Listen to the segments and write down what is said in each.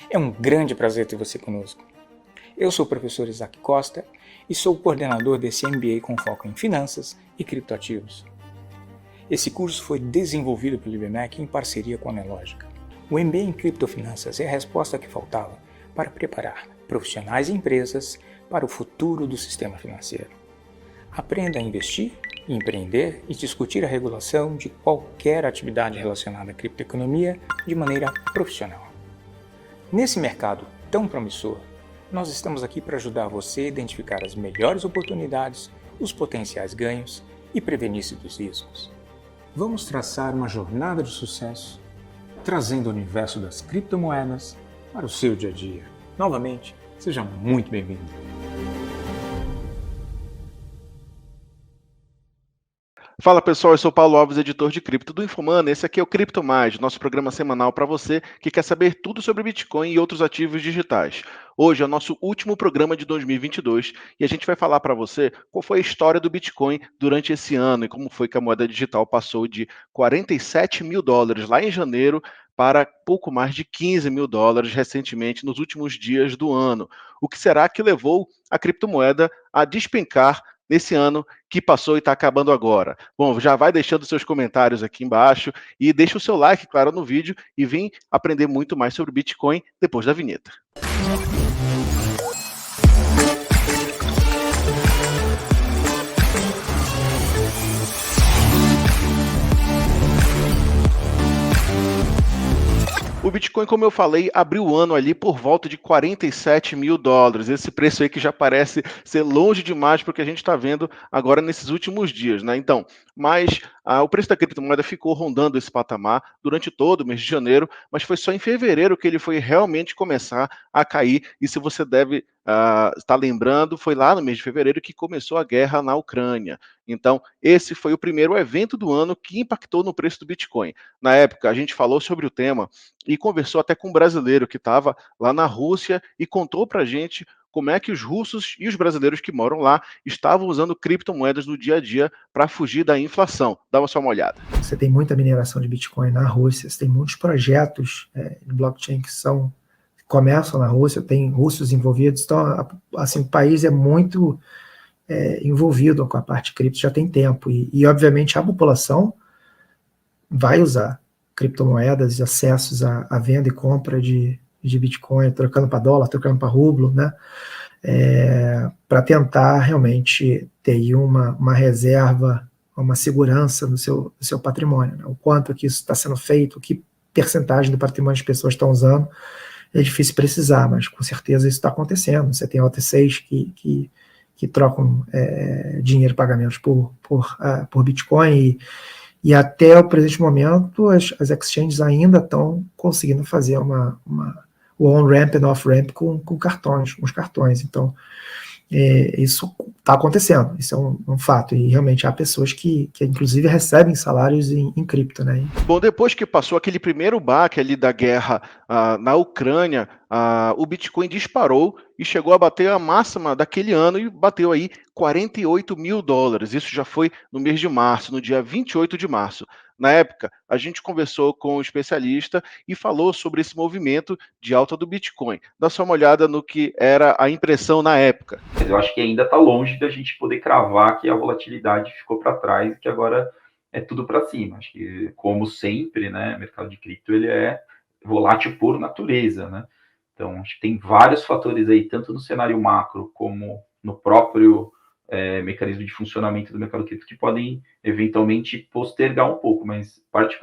É um grande prazer ter você conosco. Eu sou o professor Isaac Costa e sou o coordenador desse MBA com foco em finanças e criptoativos. Esse curso foi desenvolvido pelo IBMEC em parceria com a Nelogica. O MBA em criptofinanças é a resposta que faltava para preparar profissionais e empresas para o futuro do sistema financeiro. Aprenda a investir, empreender e discutir a regulação de qualquer atividade relacionada à criptoeconomia de maneira profissional. Nesse mercado tão promissor, nós estamos aqui para ajudar você a identificar as melhores oportunidades, os potenciais ganhos e prevenir-se dos riscos. Vamos traçar uma jornada de sucesso, trazendo o universo das criptomoedas para o seu dia a dia. Novamente, seja muito bem-vindo. Fala pessoal, eu sou Paulo Alves, editor de cripto do Infomani. Esse aqui é o Cripto Mais, nosso programa semanal para você que quer saber tudo sobre Bitcoin e outros ativos digitais. Hoje é o nosso último programa de 2022 e a gente vai falar para você qual foi a história do Bitcoin durante esse ano e como foi que a moeda digital passou de 47 mil dólares lá em janeiro para pouco mais de 15 mil dólares recentemente nos últimos dias do ano. O que será que levou a criptomoeda a despencar nesse ano que passou e está acabando agora? Bom, já vai deixando seus comentários aqui embaixo e deixa o seu like, claro, no vídeo e vem aprender muito mais sobre Bitcoin depois da vinheta. O Bitcoin, como eu falei, abriu o ano ali por volta de 47 mil dólares. Esse preço aí que já parece ser longe demais para o que a gente está vendo agora nesses últimos dias, né? Então, mas o preço da criptomoeda ficou rondando esse patamar durante todo o mês de janeiro, mas foi só em fevereiro que ele foi realmente começar a cair. E se você deve estar lembrando, foi lá no mês de fevereiro que começou a guerra na Ucrânia. Então, esse foi o primeiro evento do ano que impactou no preço do Bitcoin. Na época, a gente falou sobre o tema e conversou até com um brasileiro que estava lá na Rússia e contou para a gente como é que os russos e os brasileiros que moram lá estavam usando criptomoedas no dia a dia para fugir da inflação. Dá só uma olhada. Você tem muita mineração de Bitcoin na Rússia, você tem muitos projetos de blockchain que começam na Rússia, tem russos envolvidos, então assim, o país é muito envolvido com a parte cripto já tem tempo, e obviamente a população vai usar criptomoedas e acessos à venda e compra de Bitcoin, trocando para dólar, trocando para rublo, né? Para tentar realmente ter aí uma reserva, uma segurança no seu patrimônio, né? O quanto que isso está sendo feito, que percentagem do patrimônio as pessoas estão usando, é difícil precisar, mas com certeza isso está acontecendo. Você tem OTCs que trocam dinheiro, pagamentos por Bitcoin, e até o presente momento as exchanges ainda estão conseguindo fazer o on-ramp e off-ramp com os cartões. Então, isso está acontecendo, isso é um fato, e realmente há pessoas que inclusive recebem salários em cripto, né? Bom, depois que passou aquele primeiro baque ali da guerra na Ucrânia, o Bitcoin disparou e chegou a bater a máxima daquele ano e bateu aí 48 mil dólares. Isso já foi no mês de março, no dia 28 de março. Na época, a gente conversou com um especialista e falou sobre esse movimento de alta do Bitcoin. Dá só uma olhada no que era a impressão na época. Mas eu acho que ainda está longe da gente poder cravar que a volatilidade ficou para trás e que agora é tudo para cima. Acho que, como sempre, né, o mercado de cripto ele é volátil por natureza, né? Então, acho que tem vários fatores aí, tanto no cenário macro como no próprio mecanismo de funcionamento do mercado cripto, que podem eventualmente postergar um pouco, mas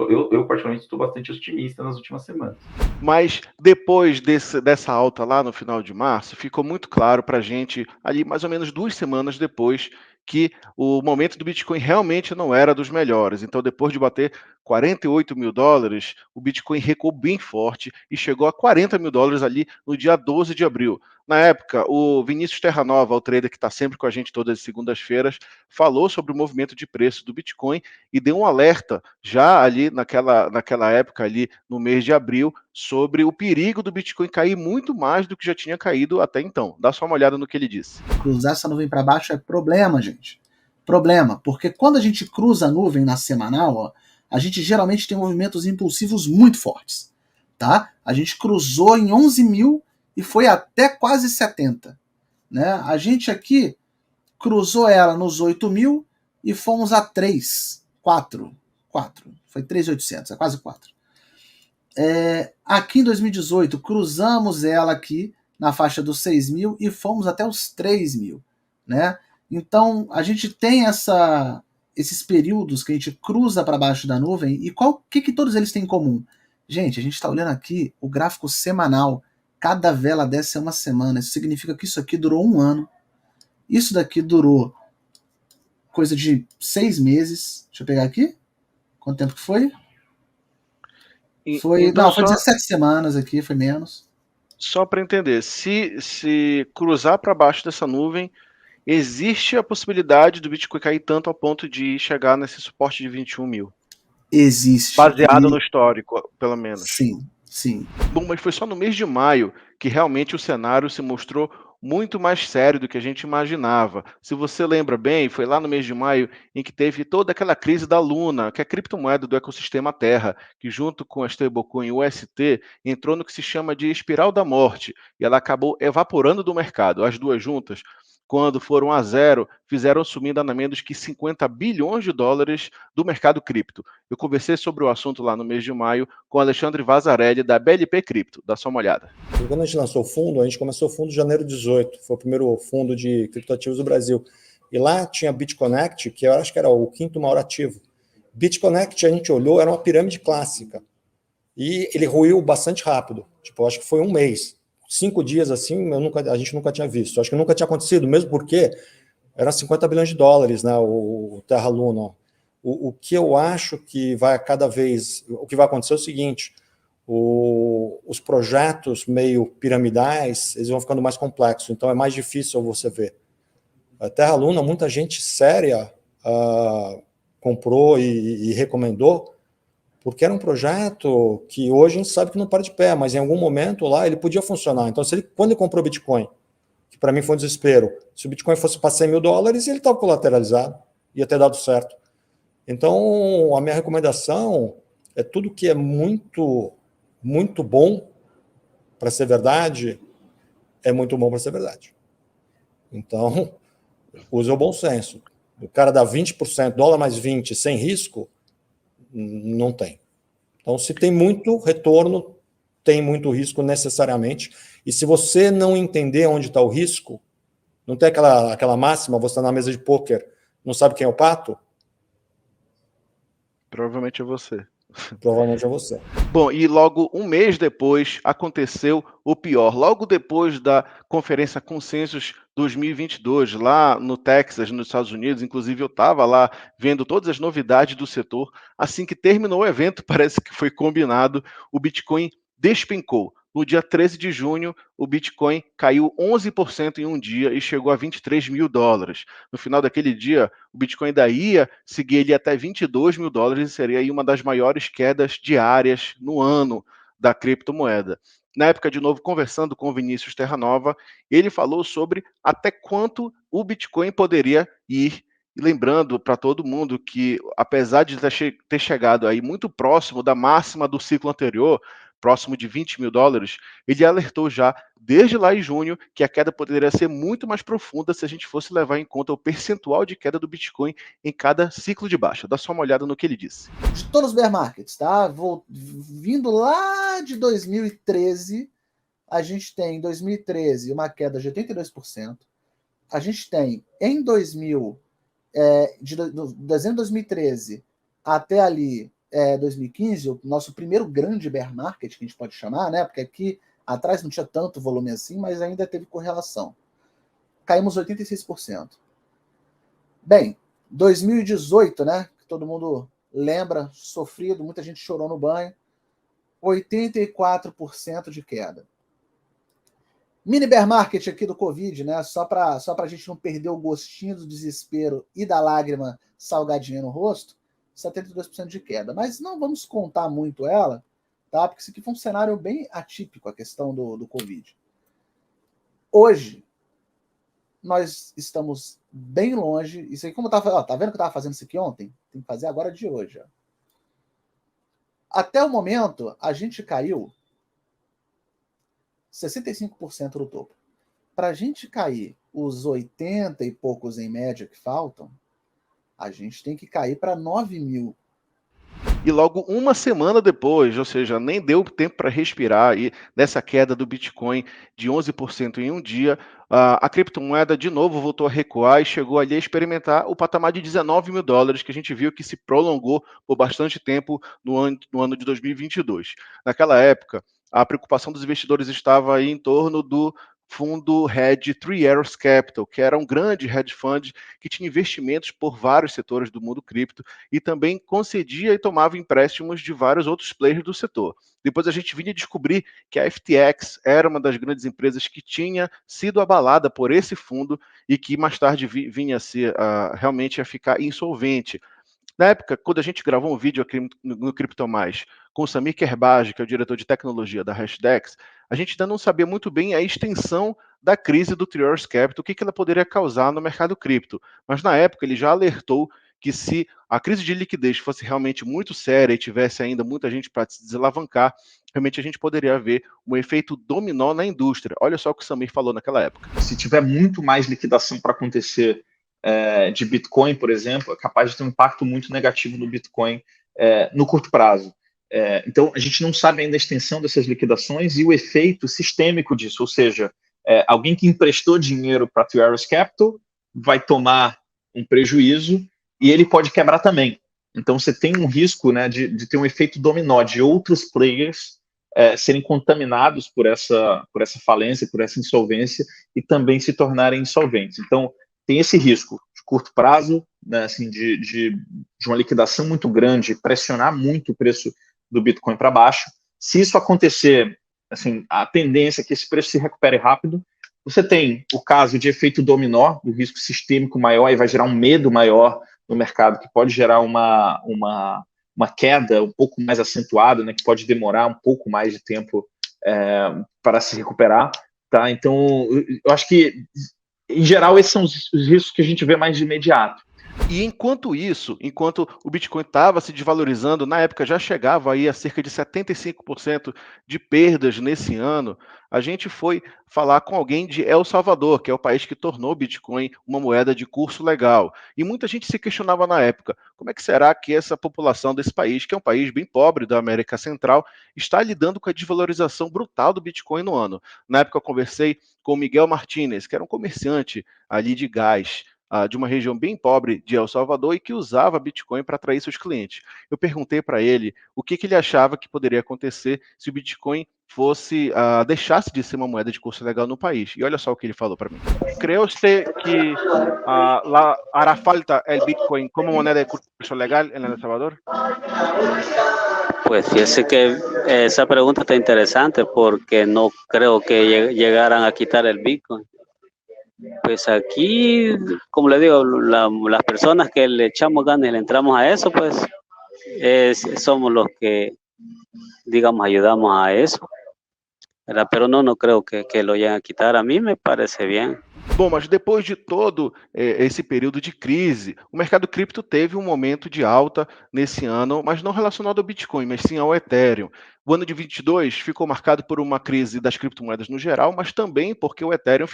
eu particularmente estou bastante otimista nas últimas semanas. Mas depois dessa alta lá no final de março, ficou muito claro para a gente, ali mais ou menos 2 semanas depois, que o momento do Bitcoin realmente não era dos melhores. Então, depois de bater 48 mil dólares, o Bitcoin recuou bem forte e chegou a 40 mil dólares ali no dia 12 de abril. Na época, o Vinícius Terranova, o trader que está sempre com a gente todas as segundas-feiras, falou sobre o movimento de preço do Bitcoin e deu um alerta já ali naquela época, ali no mês de abril, sobre o perigo do Bitcoin cair muito mais do que já tinha caído até então. Dá só uma olhada no que ele disse. Cruzar essa nuvem para baixo é problema, gente. Problema, porque quando a gente cruza a nuvem na semanal, a gente geralmente tem movimentos impulsivos muito fortes. tá? A gente cruzou em 11 mil e foi até quase 70. Né? A gente aqui cruzou ela nos 8 mil e fomos a 3, 4. Foi 3.800, é quase 4. Aqui em 2018, cruzamos ela aqui na faixa dos 6 mil e fomos até os 3 mil. Né? Então, a gente tem esses períodos que a gente cruza para baixo da nuvem, e o que todos eles têm em comum? Gente, a gente está olhando aqui o gráfico semanal, cada vela dessa é uma semana, isso significa que isso aqui durou 1 ano, isso daqui durou coisa de 6 meses, deixa eu pegar aqui, quanto tempo que foi? Foi 17 semanas aqui, foi menos. Só para entender, se cruzar para baixo dessa nuvem, existe a possibilidade do Bitcoin cair tanto ao ponto de chegar nesse suporte de 21 mil? Existe. Baseado no histórico, pelo menos. Sim. Bom, mas foi só no mês de maio que realmente o cenário se mostrou muito mais sério do que a gente imaginava. Se você lembra bem, foi lá no mês de maio em que teve toda aquela crise da Luna, que é a criptomoeda do ecossistema Terra, que junto com a stablecoin UST entrou no que se chama de espiral da morte, e ela acabou evaporando do mercado. As duas juntas, quando foram a zero, fizeram sumir nada menos que 50 bilhões de dólares do mercado cripto. Eu conversei sobre o assunto lá no mês de maio com Alexandre Vazarelli, da BLP Cripto. Dá só uma olhada. Quando a gente lançou o fundo, a gente começou o fundo em janeiro de 18, foi o primeiro fundo de criptoativos do Brasil. E lá tinha BitConnect, que eu acho que era o 5º maior ativo. BitConnect, a gente olhou, era uma pirâmide clássica. E ele ruiu bastante rápido. Tipo, eu acho que foi 1 mês. 5 dias assim, a gente nunca tinha visto. Acho que nunca tinha acontecido, mesmo porque eram 50 bilhões de dólares, né, o Terra Luna. O que eu acho que vai cada vez... O que vai acontecer é o seguinte, os projetos meio piramidais, eles vão ficando mais complexos, então é mais difícil você ver. A Terra Luna, muita gente séria comprou e recomendou, porque era um projeto que hoje a gente sabe que não para de pé, mas em algum momento lá ele podia funcionar. Então, quando ele comprou Bitcoin, que para mim foi um desespero, se o Bitcoin fosse para 100 mil dólares, ele estava colateralizado, ia ter dado certo. Então, a minha recomendação é tudo que é muito, muito bom para ser verdade, é muito bom para ser verdade. Então, use o bom senso. O cara dá 20%, dólar mais 20, sem risco, não tem. Então, se tem muito retorno, tem muito risco necessariamente. E se você não entender onde está o risco, não tem aquela máxima, você está na mesa de pôquer, não sabe quem é o pato? Provavelmente é você. Provavelmente é você. Bom, e logo 1 mês depois aconteceu o pior. Logo depois da Conferência Consensus 2022, lá no Texas, nos Estados Unidos, inclusive eu estava lá vendo todas as novidades do setor. Assim que terminou o evento, parece que foi combinado, o Bitcoin despencou. No dia 13 de junho, o Bitcoin caiu 11% em um dia e chegou a 23 mil dólares. No final daquele dia, o Bitcoin ainda ia seguir ele até 22 mil dólares e seria aí uma das maiores quedas diárias no ano da criptomoeda. Na época, de novo, conversando com o Vinícius Terranova, ele falou sobre até quanto o Bitcoin poderia ir. E lembrando para todo mundo que, apesar de ter chegado aí muito próximo da máxima do ciclo anterior, próximo de 20 mil dólares, ele alertou já, desde lá em junho, que a queda poderia ser muito mais profunda se a gente fosse levar em conta o percentual de queda do Bitcoin em cada ciclo de baixa. Dá só uma olhada no que ele disse. De todos os bear markets, tá? Vindo lá de 2013, a gente tem em 2013 uma queda de 82%. A gente tem em dezembro de 2013 até ali 2015, o nosso primeiro grande bear market, que a gente pode chamar, né? Porque aqui atrás não tinha tanto volume assim, mas ainda teve correlação. Caímos 86%. Bem, 2018, né? Que todo mundo lembra, sofrido, muita gente chorou no banho. 84% de queda. Mini bear market aqui do Covid, né? Só para a gente não perder o gostinho do desespero e da lágrima salgadinha no rosto, 72% de queda. Mas não vamos contar muito ela, tá? Porque isso aqui foi um cenário bem atípico, a questão do Covid. Hoje, nós estamos bem longe. Isso aí, como tá vendo que eu estava fazendo isso aqui ontem? Tem que fazer agora de hoje. Ó. Até o momento, a gente caiu 65% no topo. Para a gente cair os 80 e poucos em média que faltam, a gente tem que cair para 9 mil. E logo uma semana depois, ou seja, nem deu tempo para respirar, e nessa queda do Bitcoin de 11% em um dia, a criptomoeda de novo voltou a recuar e chegou ali a experimentar o patamar de 19 mil dólares, que a gente viu que se prolongou por bastante tempo no ano de 2022. Naquela época, a preocupação dos investidores estava aí em torno do fundo hedge Three Arrows Capital, que era um grande hedge fund que tinha investimentos por vários setores do mundo cripto e também concedia e tomava empréstimos de vários outros players do setor. Depois a gente vinha descobrir que a FTX era uma das grandes empresas que tinha sido abalada por esse fundo e que mais tarde vinha a ser realmente a ficar insolvente. Na época, quando a gente gravou um vídeo aqui no Crypto Mais com o Samir Kerbaj, que é o diretor de tecnologia da Hashdex, a gente ainda não sabia muito bem a extensão da crise do Three Arrows Capital, o que ela poderia causar no mercado cripto. Mas na época ele já alertou que se a crise de liquidez fosse realmente muito séria e tivesse ainda muita gente para se desalavancar, realmente a gente poderia ver um efeito dominó na indústria. Olha só o que o Samir falou naquela época. Se tiver muito mais liquidação para acontecer de Bitcoin, por exemplo, é capaz de ter um impacto muito negativo no Bitcoin no curto prazo. Então, a gente não sabe ainda a extensão dessas liquidações e o efeito sistêmico disso, ou seja, alguém que emprestou dinheiro para a Three Arrows Capital vai tomar um prejuízo e ele pode quebrar também. Então, você tem um risco, né, de ter um efeito dominó de outros players serem contaminados por essa falência, por essa insolvência e também se tornarem insolventes. Então, tem esse risco de curto prazo, né, assim, de uma liquidação muito grande, pressionar muito o preço do Bitcoin para baixo. Se isso acontecer, assim, a tendência é que esse preço se recupere rápido. Você tem o caso de efeito dominó, do risco sistêmico maior, e vai gerar um medo maior no mercado, que pode gerar uma queda um pouco mais acentuada, né, que pode demorar um pouco mais de tempo para se recuperar. Tá? Então, eu acho que em geral, esses são os riscos que a gente vê mais de imediato. E enquanto isso, enquanto o Bitcoin estava se desvalorizando, na época já chegava aí a cerca de 75% de perdas nesse ano, a gente foi falar com alguém de El Salvador, que é o país que tornou o Bitcoin uma moeda de curso legal. E muita gente se questionava na época, como é que será que essa população desse país, que é um país bem pobre da América Central, está lidando com a desvalorização brutal do Bitcoin no ano? Na época eu conversei com o Miguel Martínez, que era um comerciante ali de gás, de uma região bem pobre de El Salvador e que usava Bitcoin para atrair seus clientes. Eu perguntei para ele o que ele achava que poderia acontecer se o Bitcoin deixasse de ser uma moeda de curso legal no país. E olha só o que ele falou para mí. ¿Cree usted que hará falta el Bitcoin como moneda de curso legal en El Salvador? Pues fíjese que esa pregunta está interesante porque no creo que llegaran a quitar el Bitcoin. Pues aquí, como le digo, las personas que le echamos ganas y le entramos a eso, pues somos los que, digamos, ayudamos a eso. ¿Verdad? Pero no creo que lo vayan a quitar. A mí me parece bien. Bom, mas depois de todo esse período de crise, o mercado cripto teve um momento de alta nesse ano, mas não relacionado ao Bitcoin, mas sim ao Ethereum. O ano de 22 ficou marcado por uma crise das criptomoedas no geral, mas também porque o Ethereum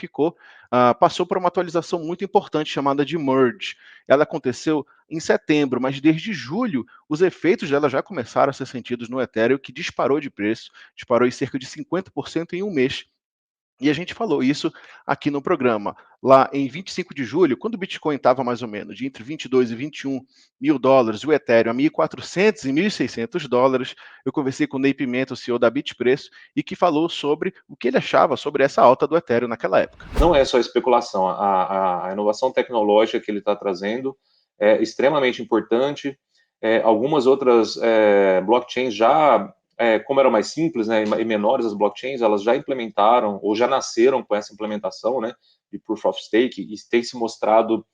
passou por uma atualização muito importante chamada de Merge. Ela aconteceu em setembro, mas desde julho os efeitos dela já começaram a ser sentidos no Ethereum, que disparou de preço, disparou em cerca de 50% em um mês. E a gente falou isso aqui no programa. Lá em 25 de julho, quando o Bitcoin estava mais ou menos de entre 22 e 21 mil dólares, o Ethereum a 1.400 e 1.600 dólares, eu conversei com o Ney Pimenta, o CEO da Bitpreço, e que falou sobre o que ele achava sobre essa alta do Ethereum naquela época. Não é só especulação, a inovação tecnológica que ele está trazendo é extremamente importante. Algumas outras blockchains já... como eram mais simples, né, e menores as blockchains, elas já implementaram ou já nasceram com essa implementação, né, de Proof of Stake, e tem se mostrado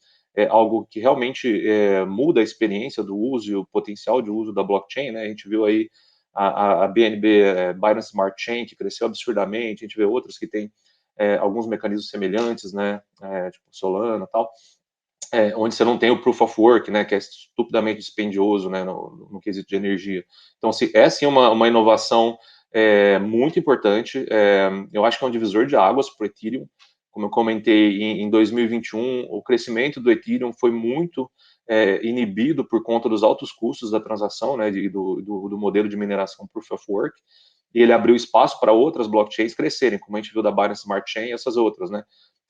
algo que realmente muda a experiência do uso e o potencial de uso da blockchain, né? A gente viu aí a BNB, Binance Smart Chain, que cresceu absurdamente, a gente vê outras que têm alguns mecanismos semelhantes, né, tipo Solana e tal, onde você não tem o Proof of Work, né, que é estupidamente dispendioso, né, no quesito de energia. Então, é sim uma inovação muito importante. Eu acho que é um divisor de águas para o Ethereum. Como eu comentei, em 2021, o crescimento do Ethereum foi muito inibido por conta dos altos custos da transação, né, do modelo de mineração Proof of Work, e ele abriu espaço para outras blockchains crescerem, como a gente viu da Binance Smart Chain e essas outras, né?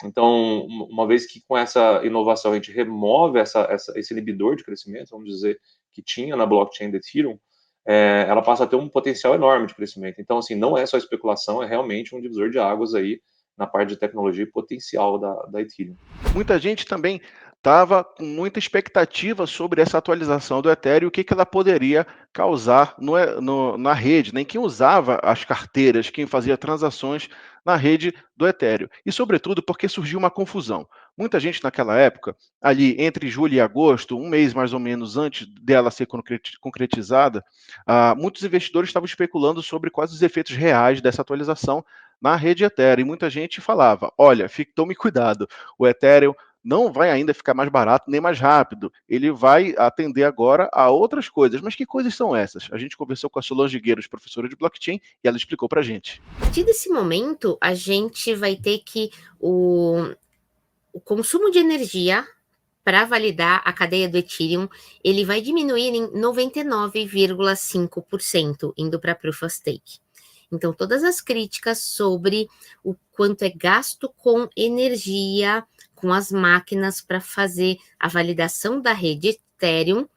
Então, uma vez que com essa inovação a gente remove esse inibidor de crescimento, vamos dizer, que tinha na blockchain do Ethereum, ela passa a ter um potencial enorme de crescimento. Então, assim, não é só especulação, é realmente um divisor de águas aí na parte de tecnologia e potencial da Ethereum. Muita gente também estava com muita expectativa sobre essa atualização do Ethereum, o que ela poderia causar na rede, nem quem usava as carteiras, quem fazia transações na rede do Ethereum. E, sobretudo, porque surgiu uma confusão. Muita gente naquela época, ali entre julho e agosto, um mês mais ou menos antes dela ser concretizada, muitos investidores estavam especulando sobre quais os efeitos reais dessa atualização na rede Ethereum. E muita gente falava, olha, tome cuidado, o Ethereum não vai ainda ficar mais barato nem mais rápido, ele vai atender agora a outras coisas. Mas que coisas são essas? A gente conversou com a Solange Gueiros, professora de blockchain, e ela explicou para a gente. A partir desse momento, a gente vai ter que o consumo de energia para validar a cadeia do Ethereum, ele vai diminuir em 99,5%, indo para Proof of Stake. Então, todas as críticas sobre o quanto é gasto com energia, com as máquinas para fazer a validação da rede Ethereum,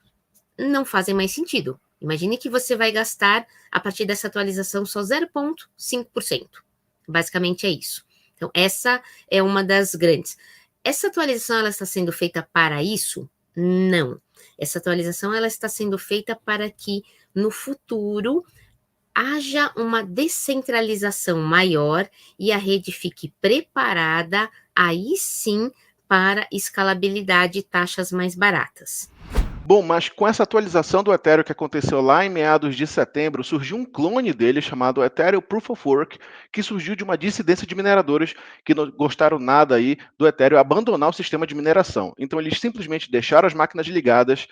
não fazem mais sentido. Imagine que você vai gastar, a partir dessa atualização, só 0,5%. Basicamente é isso. Então, essa é uma das grandes. Essa atualização, ela está sendo feita para isso? Não. Essa atualização, ela está sendo feita para que, no futuro, haja uma descentralização maior e a rede fique preparada, aí sim, para escalabilidade e taxas mais baratas. Bom, mas com essa atualização do Ethereum que aconteceu lá em meados de setembro, surgiu um clone dele chamado Ethereum Proof of Work, que surgiu de uma dissidência de mineradores que não gostaram nada aí do Ethereum abandonar o sistema de mineração. Então eles simplesmente deixaram as máquinas ligadas,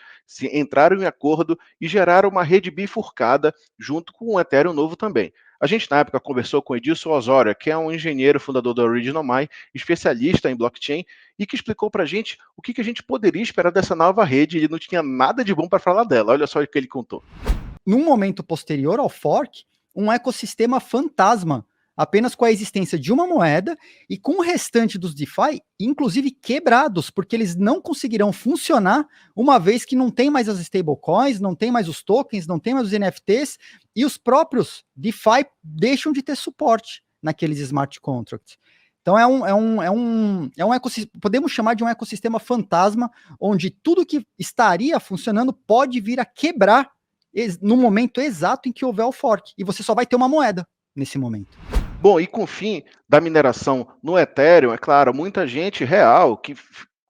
entraram em acordo e geraram uma rede bifurcada junto com o Ethereum novo também. A gente, na época, conversou com Edilson Osório, que é um engenheiro fundador da Original Mine, especialista em blockchain, e que explicou para a gente o que a gente poderia esperar dessa nova rede. Ele não tinha nada de bom para falar dela. Olha só o que ele contou. Num momento posterior ao fork, um ecossistema fantasma, apenas com a existência de uma moeda e com o restante dos DeFi, inclusive quebrados, porque eles não conseguirão funcionar uma vez que não tem mais as stablecoins, não tem mais os tokens, não tem mais os NFTs, e os próprios DeFi deixam de ter suporte naqueles smart contracts. Então é um ecossistema, podemos chamar de um ecossistema fantasma, onde tudo que estaria funcionando pode vir a quebrar no momento exato em que houver o fork, e você só vai ter uma moeda nesse momento. Bom, e com o fim da mineração no Ethereum, é claro, muita gente real que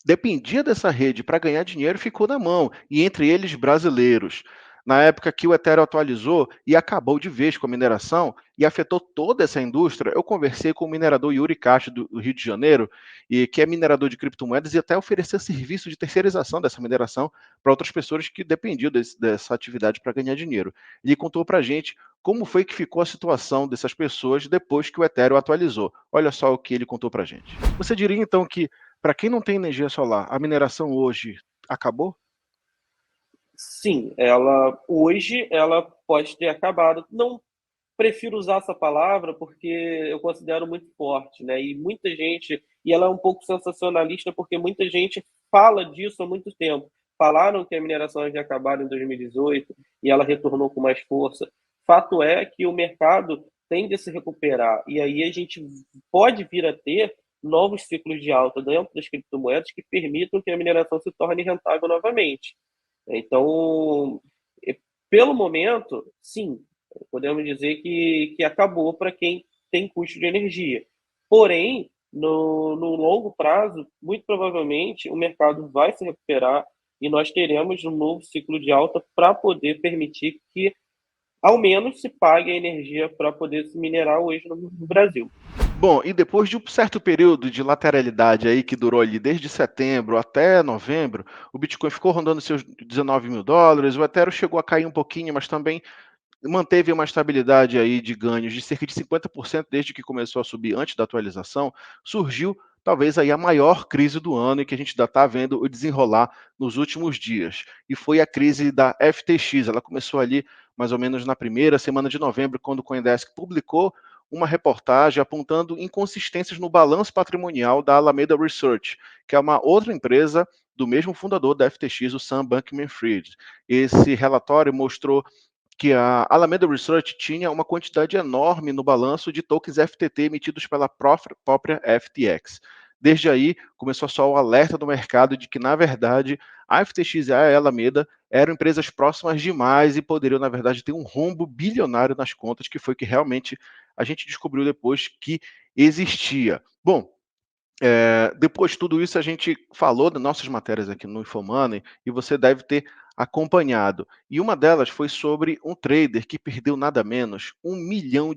dependia dessa rede para ganhar dinheiro ficou na mão, e entre eles brasileiros. Na época que o Ethereum atualizou e acabou de vez com a mineração e afetou toda essa indústria, eu conversei com o minerador Yuri Castro do Rio de Janeiro, e que é minerador de criptomoedas e até ofereceu serviço de terceirização dessa mineração para outras pessoas que dependiam dessa atividade para ganhar dinheiro. Ele contou para a gente como foi que ficou a situação dessas pessoas depois que o Ethereum atualizou. Olha só o que ele contou para a gente. Você diria então que, para quem não tem energia solar, a mineração hoje acabou? Sim, hoje ela pode ter acabado. Não prefiro usar essa palavra porque eu considero muito forte, né? E muita gente, e ela é um pouco sensacionalista porque muita gente fala disso há muito tempo. Falaram que a mineração havia acabado em 2018 e ela retornou com mais força. Fato é que o mercado tende a se recuperar e aí a gente pode vir a ter novos ciclos de alta dentro das criptomoedas que permitam que a mineração se torne rentável novamente. Então, pelo momento, sim, podemos dizer que acabou para quem tem custo de energia. Porém, no longo prazo, muito provavelmente, o mercado vai se recuperar e nós teremos um novo ciclo de alta para poder permitir que, ao menos, se pague a energia para poder se minerar hoje no Brasil. Bom, e depois de um certo período de lateralidade aí que durou ali desde setembro até novembro, o Bitcoin ficou rondando seus 19 mil dólares, o Ethereum chegou a cair um pouquinho, mas também manteve uma estabilidade aí de ganhos de cerca de 50% desde que começou a subir antes da atualização, surgiu talvez aí a maior crise do ano e que a gente ainda está vendo o desenrolar nos últimos dias. E foi a crise da FTX. Ela começou ali mais ou menos na primeira semana de novembro, quando o CoinDesk publicou uma reportagem apontando inconsistências no balanço patrimonial da Alameda Research, que é uma outra empresa do mesmo fundador da FTX, o Sam Bankman-Fried. Esse relatório mostrou que a Alameda Research tinha uma quantidade enorme no balanço de tokens FTT emitidos pela própria FTX. Desde aí, começou só o alerta do mercado de que, na verdade, a FTX e a Alameda eram empresas próximas demais e poderiam, na verdade, ter um rombo bilionário nas contas, que foi o que realmente a gente descobriu depois que existia. Bom, depois de tudo isso, a gente falou das nossas matérias aqui no Infomoney e você deve ter acompanhado. E uma delas foi sobre um trader que perdeu nada menos R$1 milhão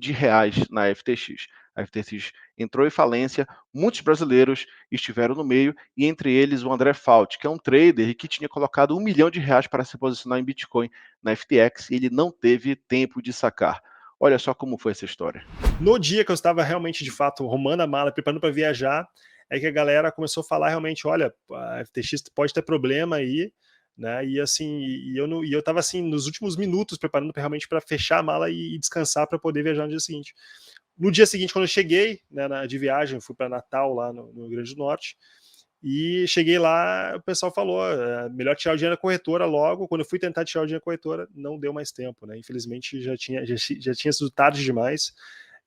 na FTX. A FTX entrou em falência, muitos brasileiros estiveram no meio, e entre eles o André Fauci, que é um trader que tinha colocado R$1 milhão para se posicionar em Bitcoin na FTX, e ele não teve tempo de sacar. Olha só como foi essa história. No dia que eu estava realmente, de fato, arrumando a mala, preparando para viajar, é que a galera começou a falar realmente, olha, a FTX pode ter problema aí, né? E assim, eu estava assim nos últimos minutos preparando realmente para fechar a mala e descansar para poder viajar no dia seguinte. No dia seguinte, quando eu cheguei, né, de viagem, eu fui para Natal lá no Rio Grande do Norte. E cheguei lá, o pessoal falou, melhor tirar o dinheiro da corretora logo. Quando eu fui tentar tirar o dinheiro da corretora, não deu mais tempo, né? Infelizmente já tinha sido tarde demais.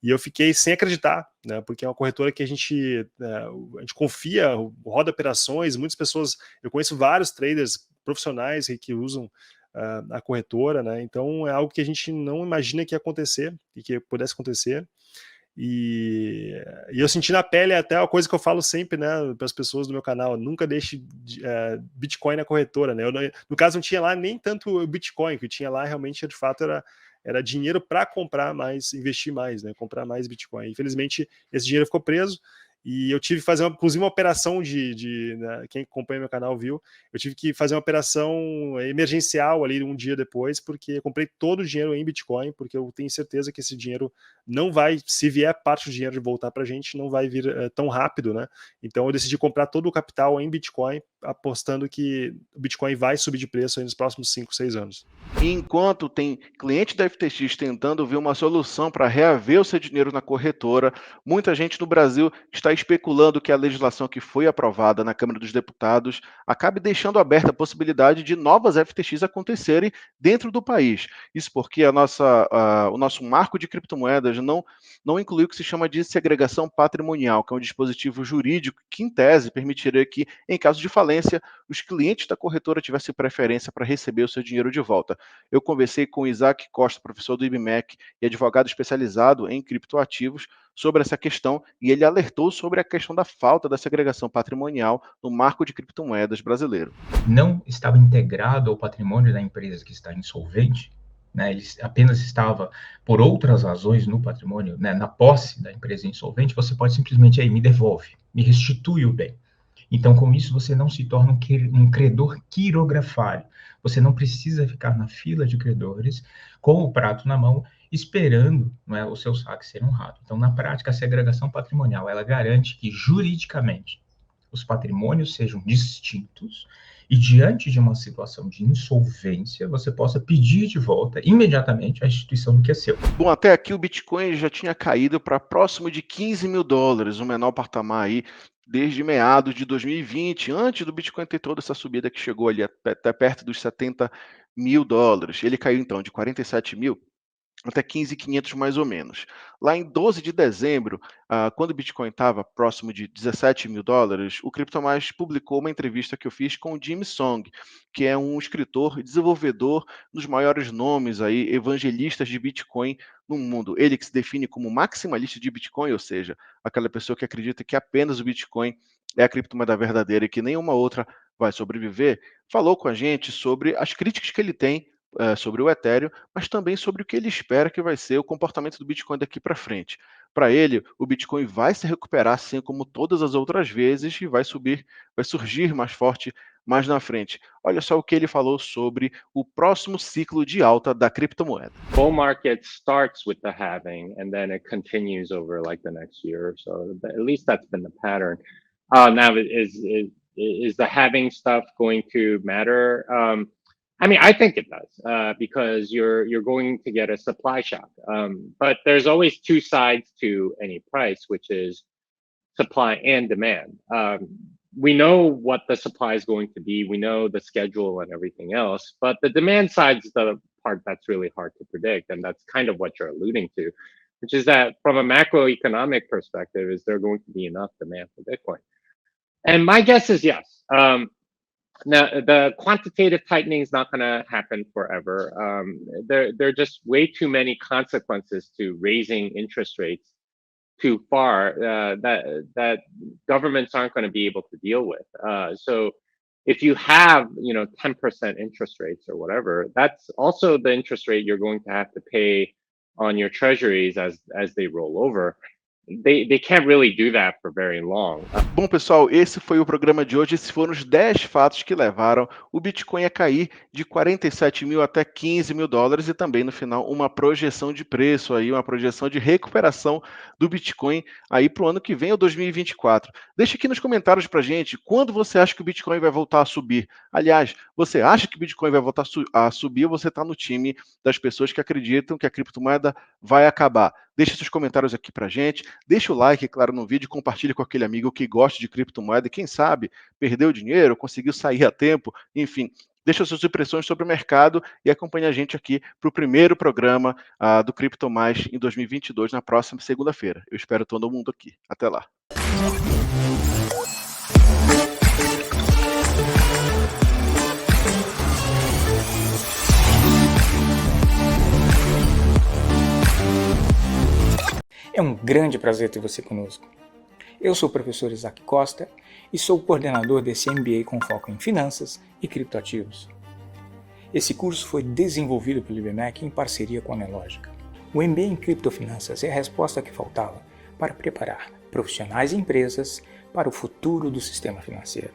E eu fiquei sem acreditar, né? Porque é uma corretora que a gente confia, roda operações, muitas pessoas, eu conheço vários traders profissionais que usam a corretora, né? Então é algo que a gente não imagina que ia acontecer e que pudesse acontecer. E eu senti na pele até uma coisa que eu falo sempre, né, para as pessoas do meu canal: nunca deixe Bitcoin na corretora, né? No caso, não tinha lá nem tanto Bitcoin, que tinha lá realmente, de fato, era dinheiro para comprar mais, investir mais, né, comprar mais Bitcoin. Infelizmente, esse dinheiro ficou preso. E eu tive que fazer, inclusive, uma operação né, quem acompanha meu canal viu, eu tive que fazer uma operação emergencial ali um dia depois, porque eu comprei todo o dinheiro em Bitcoin, porque eu tenho certeza que esse dinheiro não vai, se vier parte do dinheiro de voltar para a gente, não vai vir tão rápido, né? Então eu decidi comprar todo o capital em Bitcoin, apostando que o Bitcoin vai subir de preço aí nos próximos 5, 6 anos. Enquanto tem cliente da FTX tentando ver uma solução para reaver o seu dinheiro na corretora, muita gente no Brasil está especulando que a legislação que foi aprovada na Câmara dos Deputados acabe deixando aberta a possibilidade de novas FTX acontecerem dentro do país. Isso porque o nosso marco de criptomoedas não inclui o que se chama de segregação patrimonial, que é um dispositivo jurídico que, em tese, permitiria que, em caso de falência, os clientes da corretora tivessem preferência para receber o seu dinheiro de volta. Eu conversei com Isaac Costa, professor do IBMEC e advogado especializado em criptoativos, sobre essa questão, e ele alertou sobre a questão da falta da segregação patrimonial no marco de criptomoedas brasileiro. Não estava integrado ao patrimônio da empresa que está insolvente, né? Ele apenas estava por outras razões no patrimônio, né, na posse da empresa insolvente. Você pode simplesmente me devolve, me restitui o bem. Então, com isso, você não se torna um credor quirografário. Você não precisa ficar na fila de credores com o prato na mão, esperando, não é, o seu saque ser honrado. Então, na prática, a segregação patrimonial, ela garante que, juridicamente, os patrimônios sejam distintos e, diante de uma situação de insolvência, você possa pedir de volta imediatamente a restituição do que é seu. Bom, até aqui o Bitcoin já tinha caído para próximo de $15 mil, o menor patamar aí desde meados de 2020, antes do Bitcoin ter toda essa subida que chegou ali até perto dos $70 mil. Ele caiu então de 47 mil até 15.500 mais ou menos. Lá em 12 de dezembro, quando o Bitcoin estava próximo de $17 mil, o CryptoMais publicou uma entrevista que eu fiz com o Jimmy Song, que é um escritor e desenvolvedor dos maiores nomes aí, evangelistas de Bitcoin no mundo. Ele que se define como maximalista de Bitcoin, ou seja, aquela pessoa que acredita que apenas o Bitcoin é a criptomoeda verdadeira e que nenhuma outra vai sobreviver, falou com a gente sobre as críticas que ele tem sobre o Ethereum, mas também sobre o que ele espera que vai ser o comportamento do Bitcoin daqui para frente. Para ele, o Bitcoin vai se recuperar, assim como todas as outras vezes, e vai surgir mais forte mais na frente. Olha só o que ele falou sobre o próximo ciclo de alta da criptomoeda. Bull market starts with the halving and then it continues over like the next year or so. At least that's been the pattern. Now, is the halving stuff going to matter? I mean, I think it does because you're going to get a supply shock. But there's always two sides to any price, which is supply and demand. We know what the supply is going to be. We know the schedule and everything else, but the demand side is the part that's really hard to predict. And that's kind of what you're alluding to, which is that from a macroeconomic perspective, is there going to be enough demand for Bitcoin? And my guess is yes. Now, the quantitative tightening is not going to happen forever. There are just way too many consequences to raising interest rates too far that governments aren't going to be able to deal with. So if you have 10% interest rates or whatever, that's also the interest rate you're going to have to pay on your treasuries as they roll over. They can't really do that for very long. Bom, pessoal, esse foi o programa de hoje. Esses foram os 10 fatos que levaram o Bitcoin a cair de 47 mil até 15 mil dólares e também, no final, uma projeção de preço, aí, uma projeção de recuperação do Bitcoin aí para o ano que vem, ou 2024. Deixa aqui nos comentários para gente quando você acha que o Bitcoin vai voltar a subir. Aliás, você acha que o Bitcoin vai voltar a subir ou você está no time das pessoas que acreditam que a criptomoeda vai acabar? Deixa seus comentários aqui pra gente, deixa o like, claro, no vídeo, compartilha com aquele amigo que gosta de criptomoeda e quem sabe perdeu dinheiro, conseguiu sair a tempo, enfim, deixa suas impressões sobre o mercado e acompanha a gente aqui para o primeiro programa do Cripto Mais em 2022, na próxima segunda-feira. Eu espero todo mundo aqui. Até lá. É um grande prazer ter você conosco. Eu sou o professor Isaac Costa e sou o coordenador desse MBA com foco em finanças e criptoativos. Esse curso foi desenvolvido pelo IBMEC em parceria com a Nelogica. O MBA em criptofinanças é a resposta que faltava para preparar profissionais e empresas para o futuro do sistema financeiro.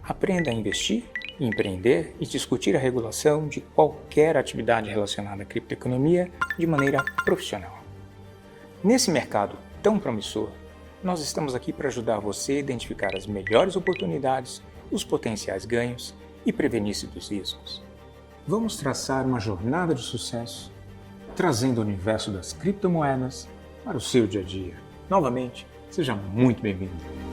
Aprenda a investir, empreender e discutir a regulação de qualquer atividade relacionada à criptoeconomia de maneira profissional. Nesse mercado tão promissor, nós estamos aqui para ajudar você a identificar as melhores oportunidades, os potenciais ganhos e prevenir-se dos riscos. Vamos traçar uma jornada de sucesso, trazendo o universo das criptomoedas para o seu dia a dia. Novamente, seja muito bem-vindo.